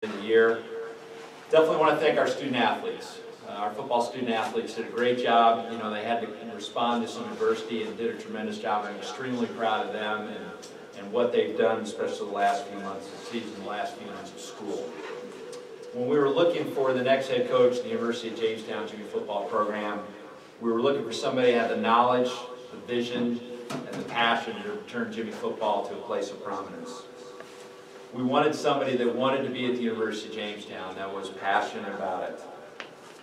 in the year. Definitely want to thank our student athletes. Our football student athletes did a great job. You know, they had to respond to some adversity and did a tremendous job. I'm extremely proud of them and what they've done, especially the last few months of the season, the last few months of school. When we were looking for the next head coach of the University of Jamestown Jimmie football program, we were looking for somebody who had the knowledge, the vision, and the passion to return Jimmie football to a place of prominence. We wanted somebody that wanted to be at the University of Jamestown, that was passionate about it.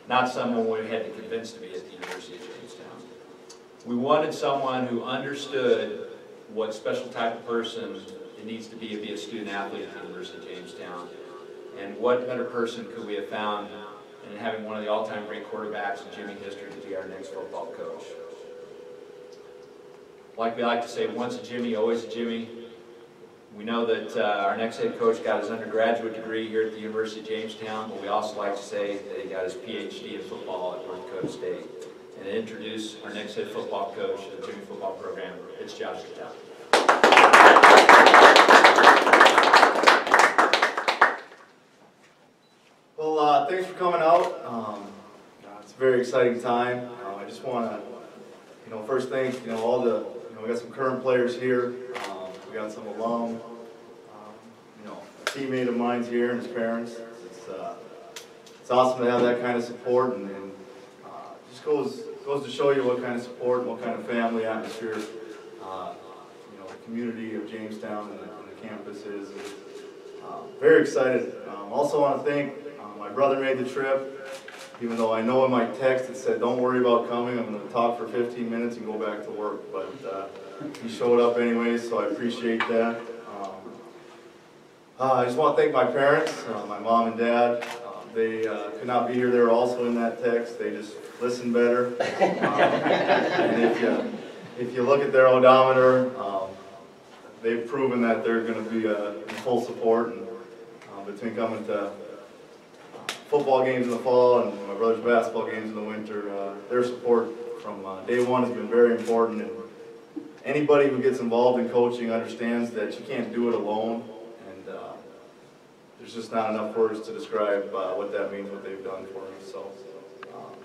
Not someone we had to convince to be at the University of Jamestown. We wanted someone who understood what special type of person it needs to be a student athlete at the University of Jamestown. And what better person could we have found in having one of the all-time great quarterbacks in Jimmie history to be our next football coach. Like we like to say, once a Jimmie, always a Jimmie. We know that our next head coach got his undergraduate degree here at the University of Jamestown, but we also like to say that he got his PhD in football at North Dakota State. And to introduce our next head football coach of the Jimmie football program, it's Josh Kittell. Well, thanks for coming out. It's a very exciting time. I just want to, first thank, all the, we got some current players here. We got some alum, a teammate of mine's here and his parents. It's awesome to have that kind of support, and just goes to show you what kind of support and what kind of family atmosphere, the community of Jamestown and the campus is. Very excited. Also want to thank my brother made the trip, even though I know in my text it said don't worry about coming, I'm going to talk for 15 minutes and go back to work, but he showed up anyway, so I appreciate that. I just want to thank my parents, my mom and dad. They could not be here. They were also in that text. They just listened better. And if you look at their odometer, they've proven that they're going to be in full support. And between coming to football games in the fall and my brother's basketball games in the winter, their support from day one has been very important. And anybody who gets involved in coaching understands that you can't do it alone. There's just not enough words to describe what that means, what they've done for me. So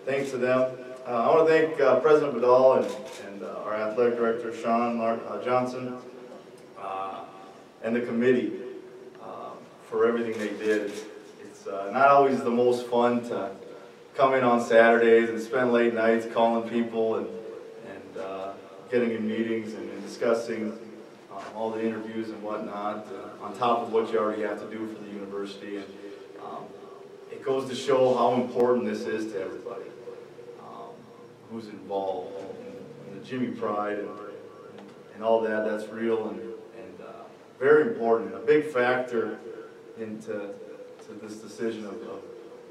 thanks to them. I want to thank President Vidal and our athletic director, Sean Johnson, and the committee for everything they did. It's not always the most fun to come in on Saturdays and spend late nights calling people and getting in meetings and discussing all the interviews and whatnot, on top of what you already have to do for the university. And it goes to show how important this is to everybody who's involved, and the Jimmie pride and all that. That's real and very important, and a big factor into this decision of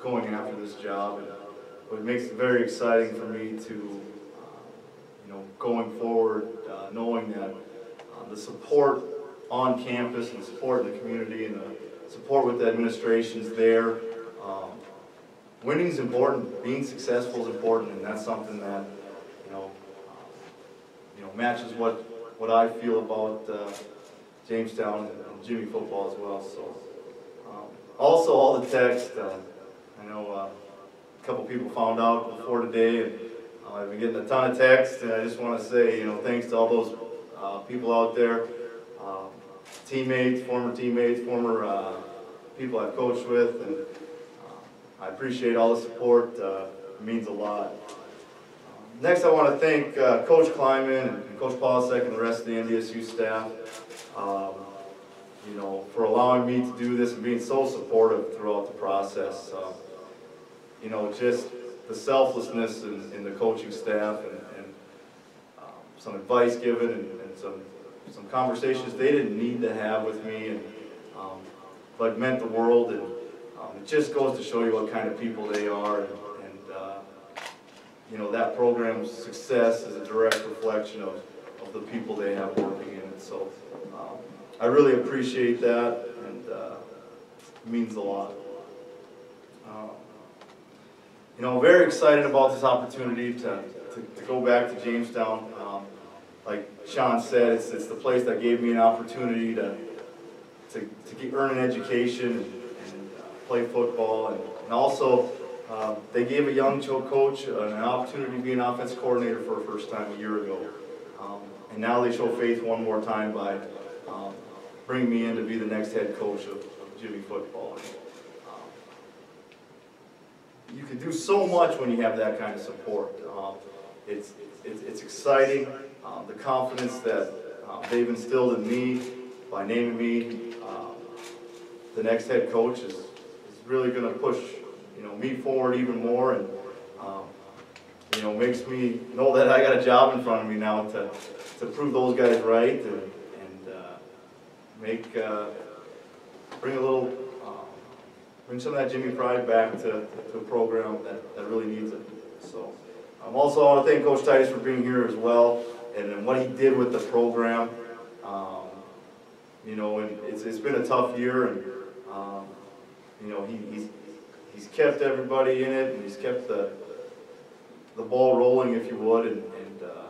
going after this job. And what makes it very exciting for me to, going forward, knowing that the support on campus and the support in the community and the support with the administrations there. Winning is important, being successful is important, and that's something that matches what I feel about Jamestown and Jimmie football as well. So also all the text. I know a couple people found out before today, and I've been getting a ton of text, and I just want to say thanks to all those people out there, teammates, former people I've coached with, and I appreciate all the support. It means a lot. Next, I want to thank Coach Kleiman and Coach Polasek and the rest of the NDSU staff, for allowing me to do this and being so supportive throughout the process. Just the selflessness in the coaching staff and some advice given and some conversations they didn't need to have with me, but meant the world. And it just goes to show you what kind of people they are, and that program's success is a direct reflection of the people they have working in it. So I really appreciate that, and it means a lot. Very excited about this opportunity to go back to Jamestown. Like Sean said, it's the place that gave me an opportunity to earn an education and play football, and also they gave a young coach an opportunity to be an offensive coordinator for the first time a year ago. And now they show faith one more time by bringing me in to be the next head coach of Jimmie football. You can do so much when you have that kind of support. It's exciting. The confidence that they've instilled in me by naming me the next head coach is really going to push me forward even more, and makes me know that I got a job in front of me now to prove those guys right and bring some of that Jimmie pride back to a program that really needs it. So also I want to thank Coach Titus for being here as well, and what he did with the program. And it's been a tough year, and he's kept everybody in it, and he's kept the ball rolling, if you would, and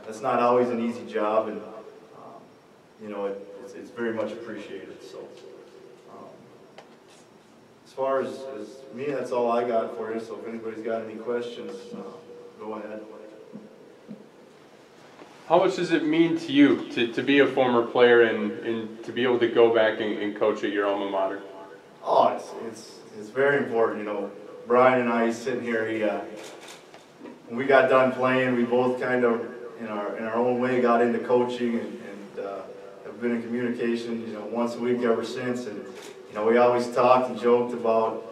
that's not always an easy job, and it's very much appreciated. So as far as me, that's all I got for you. So if anybody's got any questions, go ahead. How much does it mean to you to be a former player and to be able to go back and coach at your alma mater? Oh, it's very important. Brian and I sitting here, when we got done playing, we both kind of in our own way got into coaching and have been in communication once a week ever since. And we always talked and joked about,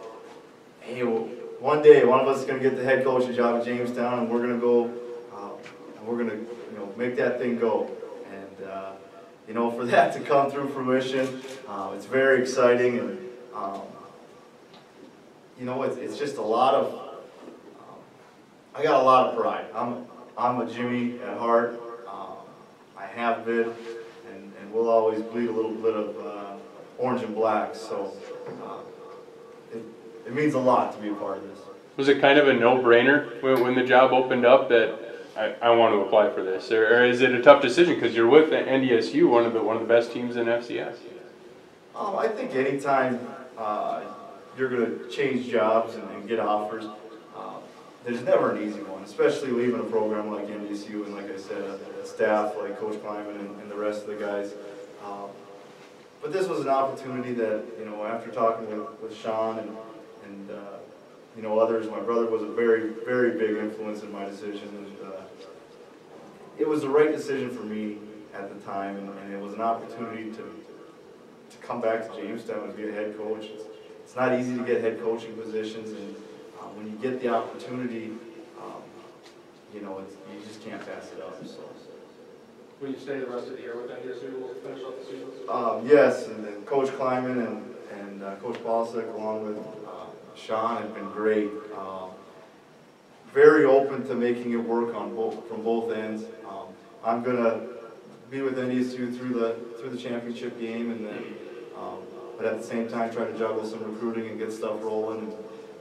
hey, well, one day one of us is going to get the head coaching job at Jamestown, and we're going to go and we're going to make that thing go. And for that to come through fruition, it's very exciting, and it's just a lot of. I got a lot of pride. I'm a Jimmie at heart. I have been, and will always bleed a little bit of orange and black. So it means a lot to be a part of this. Was it kind of a no-brainer when the job opened up that I want to apply for this, or is it a tough decision because you're with NDSU, one of the best teams in FCS? I think anytime you're going to change jobs and get offers, there's never an easy one, especially leaving a program like NDSU and, like I said, a staff like Coach Kleiman and the rest of the guys. But this was an opportunity that, after talking with Sean and others, my brother was a very, very big influence in my decision. And it was the right decision for me at the time, and it was an opportunity to come back to Jamestown and be a head coach. It's not easy to get head coaching positions, and when you get the opportunity, you just can't pass it up. So. Will you stay the rest of the year with NDSU? Will finish up the season? Yes, and then Coach Kleiman and Coach Balsick, along with Sean, have been great. Very open to making it work from both ends. I'm gonna be with NDSU through the championship game, and then, but at the same time, try to juggle some recruiting and get stuff rolling. And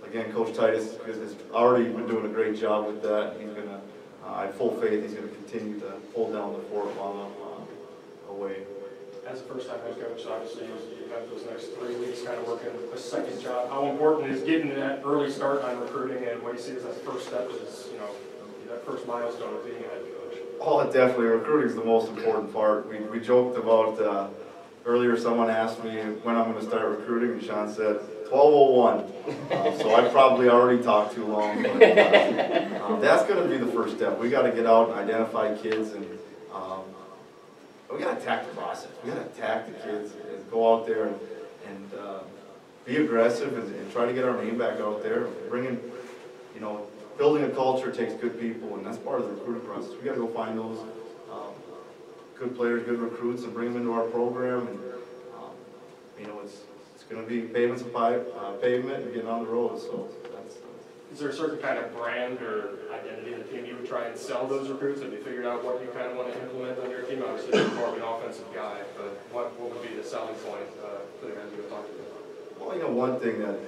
again, Coach Titus has already been doing a great job with that. He's gonna, I have full faith he's gonna continue to hold down the fort while I'm away. As a first-time head coach, obviously you have those next 3 weeks kind of working a second job. How important is getting that early start on recruiting, and what do you see as that first step is, that first milestone of being a head coach? Oh, definitely. Recruiting is the most important part. We joked about, earlier someone asked me when I'm going to start recruiting, and Sean said, 12:01. So I probably already talked too long. But, that's going to be the first step. We got to get out and identify kids, and we got to attack the process. We got to attack the kids and go out there and be aggressive and try to get our name back out there. Bringing, building a culture takes good people, and that's part of the recruiting process. We got to go find those good players, good recruits, and bring them into our program. And it's going to be pavement and getting on the road. So that's. Is there a certain kind of brand or identity of the team you would try and sell those recruits? Have you figured out what you kind of want to implement on your team? Obviously, you're more of an offensive guy, but what would be the selling point for the guys you go talk to? Well, one thing that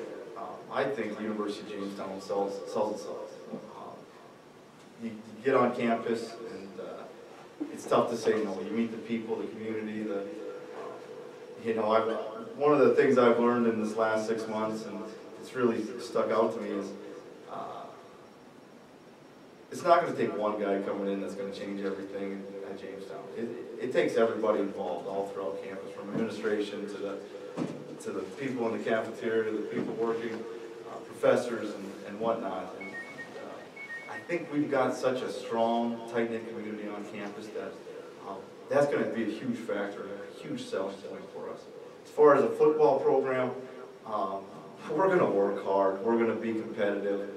I think the University of Jamestown sells itself. You get on campus, and it's tough to say no. You meet the people, the community, one of the things I've learned in this last 6 months, and it's really stuck out to me is it's not going to take one guy coming in that's going to change everything at Jamestown. It takes everybody involved all throughout campus, from administration to the people in the cafeteria, to the people working, professors and whatnot. And I think we've got such a strong, tight-knit community on campus that that's going to be a huge factor, a huge selling point for us. As far as a football program, we're going to work hard. We're going to be competitive.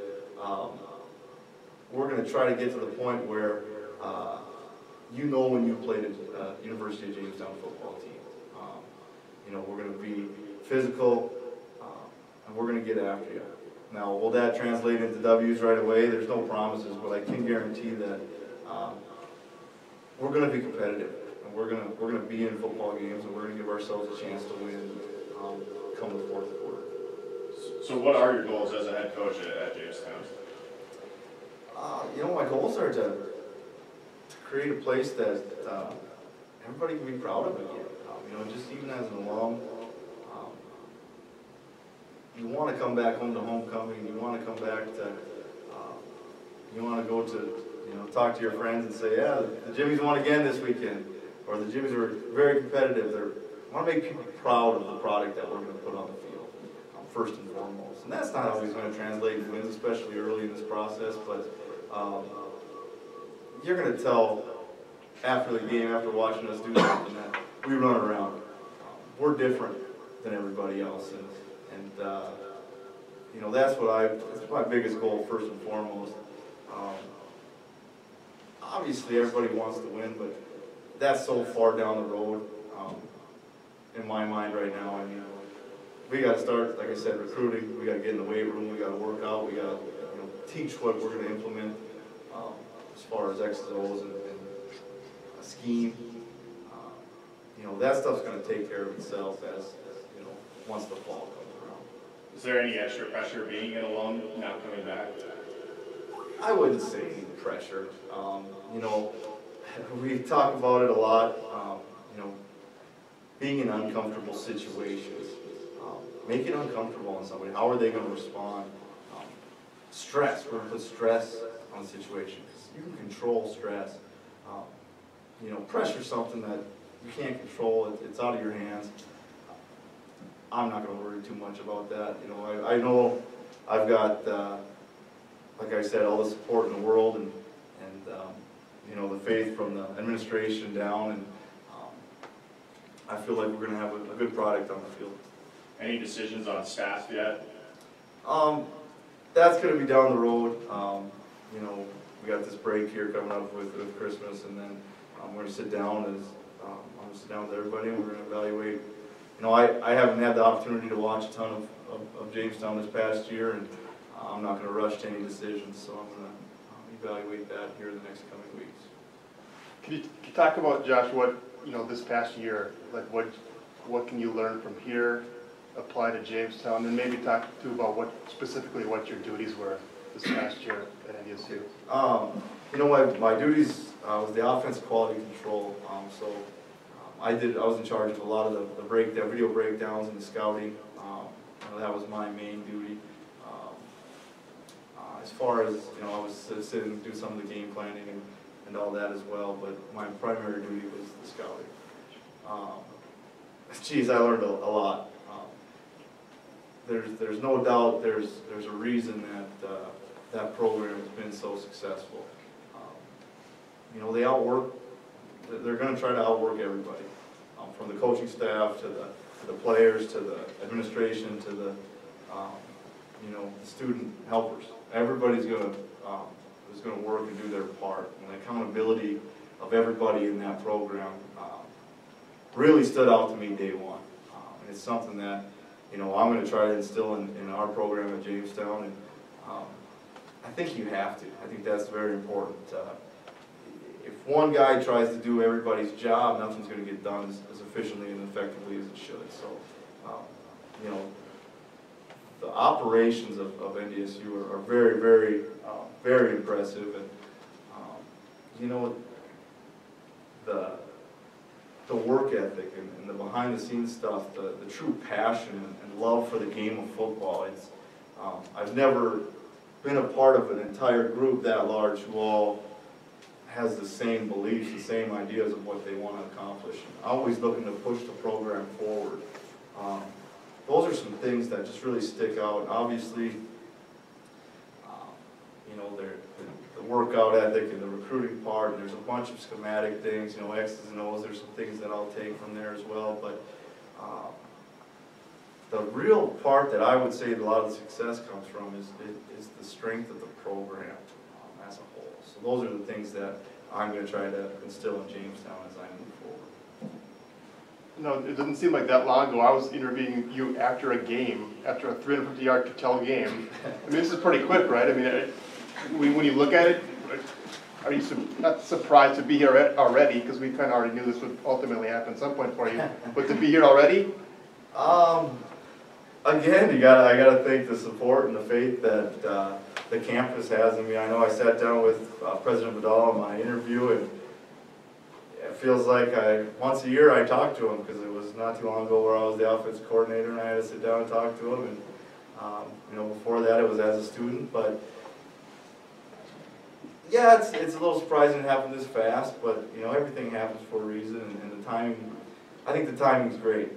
We're going to try to get to the point where you know when you played at University of Jamestown football team. You know, we're going to be physical, and we're going to get after you. Now, will that translate into W's right away? There's no promises, but I can guarantee that we're going to be competitive, and we're going to be in football games, and we're going to give ourselves a chance to win come the fourth quarter. So, what are your goals as a head coach at Jamestown? You know, my goals are to create a place that everybody can be proud of again. You know, just even as an alum, you want to come back home to homecoming. You want to come back to, you want to go to, you know, talk to your friends and say, yeah, the Jimmies won again this weekend, or the Jimmies were very competitive. I want to make people proud of the product that we're going to put on the field, first and foremost. And that's not always going to translate into wins, especially early in this process, but you're going to tell after the game, after watching us do something, that we run around. We're different than everybody else, and you know, that's my biggest goal first and foremost. Obviously, everybody wants to win, but that's so far down the road in my mind right now. I mean, we got to start, like I said, recruiting. We got to get in the weight room. We got to work out. We got to teach what we're going to implement as far as X's, O's, and a scheme. You know, that stuff's going to take care of itself as you know, once the fall comes around. Is there any extra pressure being an alum now coming back? I wouldn't say pressure. You know, we talk about it a lot. You know, being in uncomfortable situations, make it uncomfortable on somebody. How are they going to respond? Stress. We're going to put stress on the situation. You can control stress. You know, pressure is something that you can't control. It's out of your hands. I'm not going to worry too much about that. You know, I know I've got, like I said, all the support in the world, and you know, the faith from the administration down, and I feel like we're going to have a good product on the field. Any decisions on staff yet? That's going to be down the road. You know, we got this break here coming up with Christmas, and then we're going to sit down I'm going to sit down with everybody, and we're going to evaluate. You know, I haven't had the opportunity to watch a ton of Jamestown this past year, and I'm not going to rush to any decisions, so I'm going to evaluate that here in the next coming weeks. Can you talk about, Josh, what, you know, this past year, like what can you learn from here, apply to Jamestown, and maybe talk too about specifically what your duties were this past year at NDSU? You know, my duties was the offensive quality control. I was in charge of a lot of the video breakdowns and the scouting. You know, that was my main duty. As far as, you know, I was sitting and do some of the game planning and all that as well, but my primary duty was the scouting. Geez, I learned a lot. There's no doubt there's a reason that that program has been so successful. You know, they're going to try to outwork everybody, from the coaching staff to the players to the administration to the you know, the student helpers. Everybody's going to work and do their part. And the accountability of everybody in that program really stood out to me day one. And it's something that, you know, I'm going to try to instill in our program at Jamestown, and I think you have to. I think that's very important. If one guy tries to do everybody's job, nothing's going to get done as efficiently and effectively as it should. So, you know, the operations of NDSU are very, very, very impressive, and you know, the work ethic and the behind-the-scenes stuff, the true passion and love for the game of football. I've never been a part of an entire group that large who all has the same beliefs, the same ideas of what they want to accomplish. Always looking to push the program forward. Those are some things that just really stick out. And obviously, you know, the workout ethic and the recruiting part, and there's a bunch of schematic things, you know, X's and O's. There's some things that I'll take from there as well. But the real part that I would say a lot of the success comes from is the strength of the program as a whole. So those are the things that I'm going to try to instill in Jamestown as I move forward. No, it doesn't seem like that long ago. I was interviewing you after a game, after a 350-yard Kittell game. I mean, this is pretty quick, right? I mean, when you look at it, are you not surprised to be here already? Because we kind of already knew this would ultimately happen at some point for you. But to be here already? Again, I gotta thank the support and the faith that the campus has in me. I know I sat down with President Vidal in my interview, and it feels like once a year I talk to him, because it was not too long ago where I was the offense coordinator and I had to sit down and talk to him. And you know, before that it was as a student. But yeah, it's a little surprising it happened this fast, but you know, everything happens for a reason, and the timing, I think the timing's great.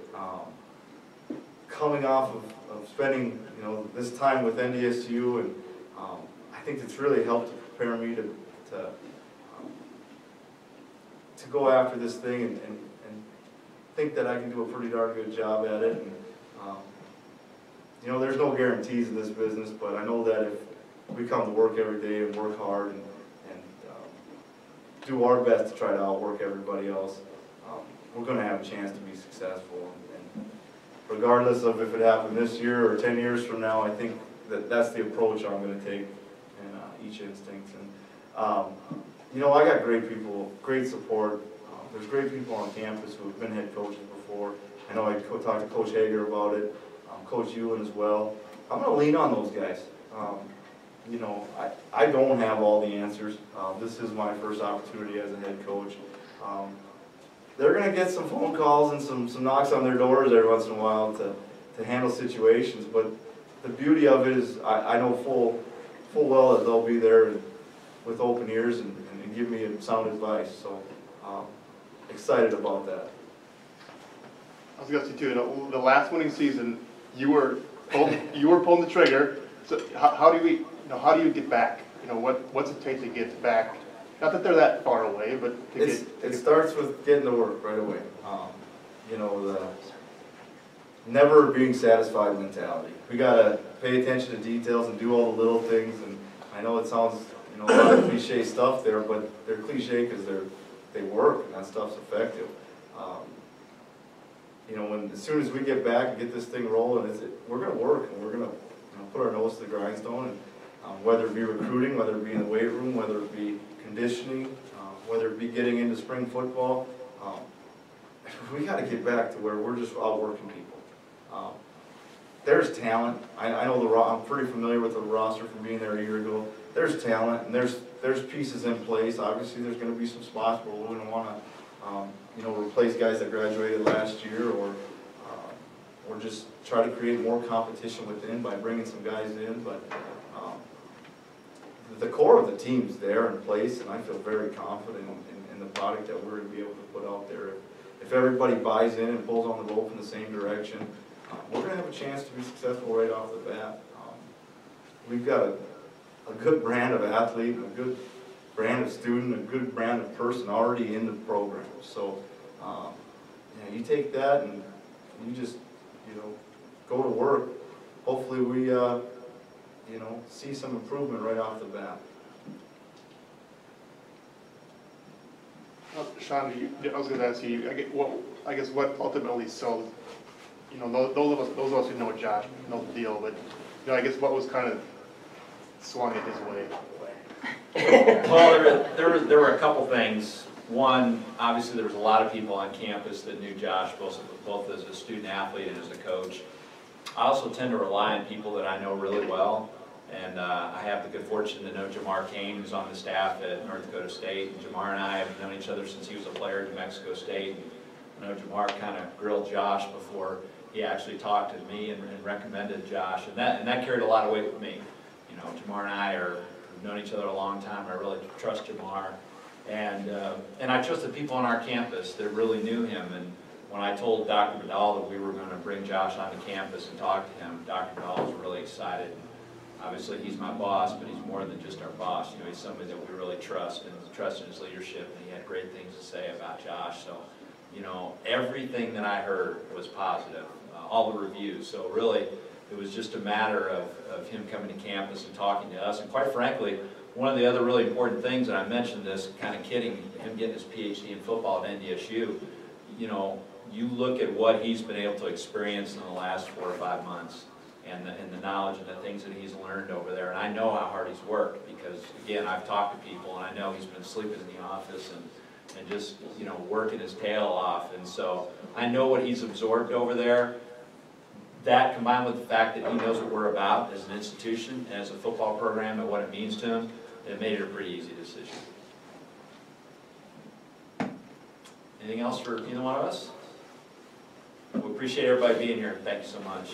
Coming off of spending, you know, this time with NDSU, and I think it's really helped to prepare me to go after this thing and think that I can do a pretty darn good job at it. And you know, there's no guarantees in this business, but I know that if we come to work every day and work hard and do our best to try to outwork everybody else, we're going to have a chance to be successful. And regardless of if it happened this year or 10 years from now, I think that's the approach I'm going to take in each instinct. And you know, I got great people, great support. There's great people on campus who have been head coaches before. I know I talked to Coach Hager about it, Coach Ewan as well. I'm going to lean on those guys. You know, I don't have all the answers. This is my first opportunity as a head coach. They're going to get some phone calls and some knocks on their doors every once in a while to handle situations. But the beauty of it is I know full well that they'll be there with open ears and give me sound advice. So excited about that. I was going to say too, the last winning season, you were pulling the trigger. So how do you get back? You know, what's it take to get back? Not that they're that far away, but it starts with getting to work right away. You know, the never being satisfied mentality. We gotta pay attention to details and do all the little things. And I know it sounds, you know, a lot of cliche stuff there, but they're cliche because they work and that stuff's effective. You know, as soon as we get back and get this thing rolling, we're gonna work and we're gonna put our nose to the grindstone. And whether it be recruiting, whether it be in the weight room, whether it be conditioning, whether it be getting into spring football, we got to get back to where we're just outworking people. There's talent. I know I'm pretty familiar with the roster from being there a year ago. There's talent and there's pieces in place. Obviously, there's going to be some spots where we're going to want to, replace guys that graduated last year, or just try to create more competition within by bringing some guys in. But the core of the team's there in place, and I feel very confident in the product that we're going to be able to put out there. If everybody buys in and pulls on the rope in the same direction, we're going to have a chance to be successful right off the bat. We've got a good brand of athlete, and a good brand of student, a good brand of person already in the program. So you take that and you just go to work. Hopefully we see some improvement right off the bat. Sean, I was going to ask you, I guess what ultimately sold, those of us who know Josh know the deal, but I guess what was kind of swung it his way? Well, there were a couple things. One, obviously there was a lot of people on campus that knew Josh, both as a student athlete and as a coach. I also tend to rely on people that I know really well. And I have the good fortune to know Jamar Kane, who's on the staff at North Dakota State. And Jamar and I have known each other since he was a player at New Mexico State. And I know Jamar kind of grilled Josh before he actually talked to me and recommended Josh, and that carried a lot of weight with me. You know, Jamar and I have known each other a long time. I really trust Jamar, and I trusted people on our campus that really knew him. And when I told Dr. Vidal that we were going to bring Josh onto campus and talk to him, Dr. Vidal was really excited. Obviously, he's my boss, but he's more than just our boss. You know, he's somebody that we really trust and trust in his leadership, and he had great things to say about Josh. So, you know, everything that I heard was positive, all the reviews. So really, it was just a matter of him coming to campus and talking to us. And quite frankly, one of the other really important things, and I mentioned this kind of kidding, him getting his PhD in football at NDSU, you know, you look at what he's been able to experience in the last 4 or 5 months, and the knowledge and the things that he's learned over there. And I know how hard he's worked because, again, I've talked to people, and I know he's been sleeping in the office and just, you know, working his tail off. And so I know what he's absorbed over there. That, combined with the fact that he knows what we're about as an institution, as a football program, and what it means to him, it made it a pretty easy decision. Anything else for either one of us? We appreciate everybody being here. Thank you so much.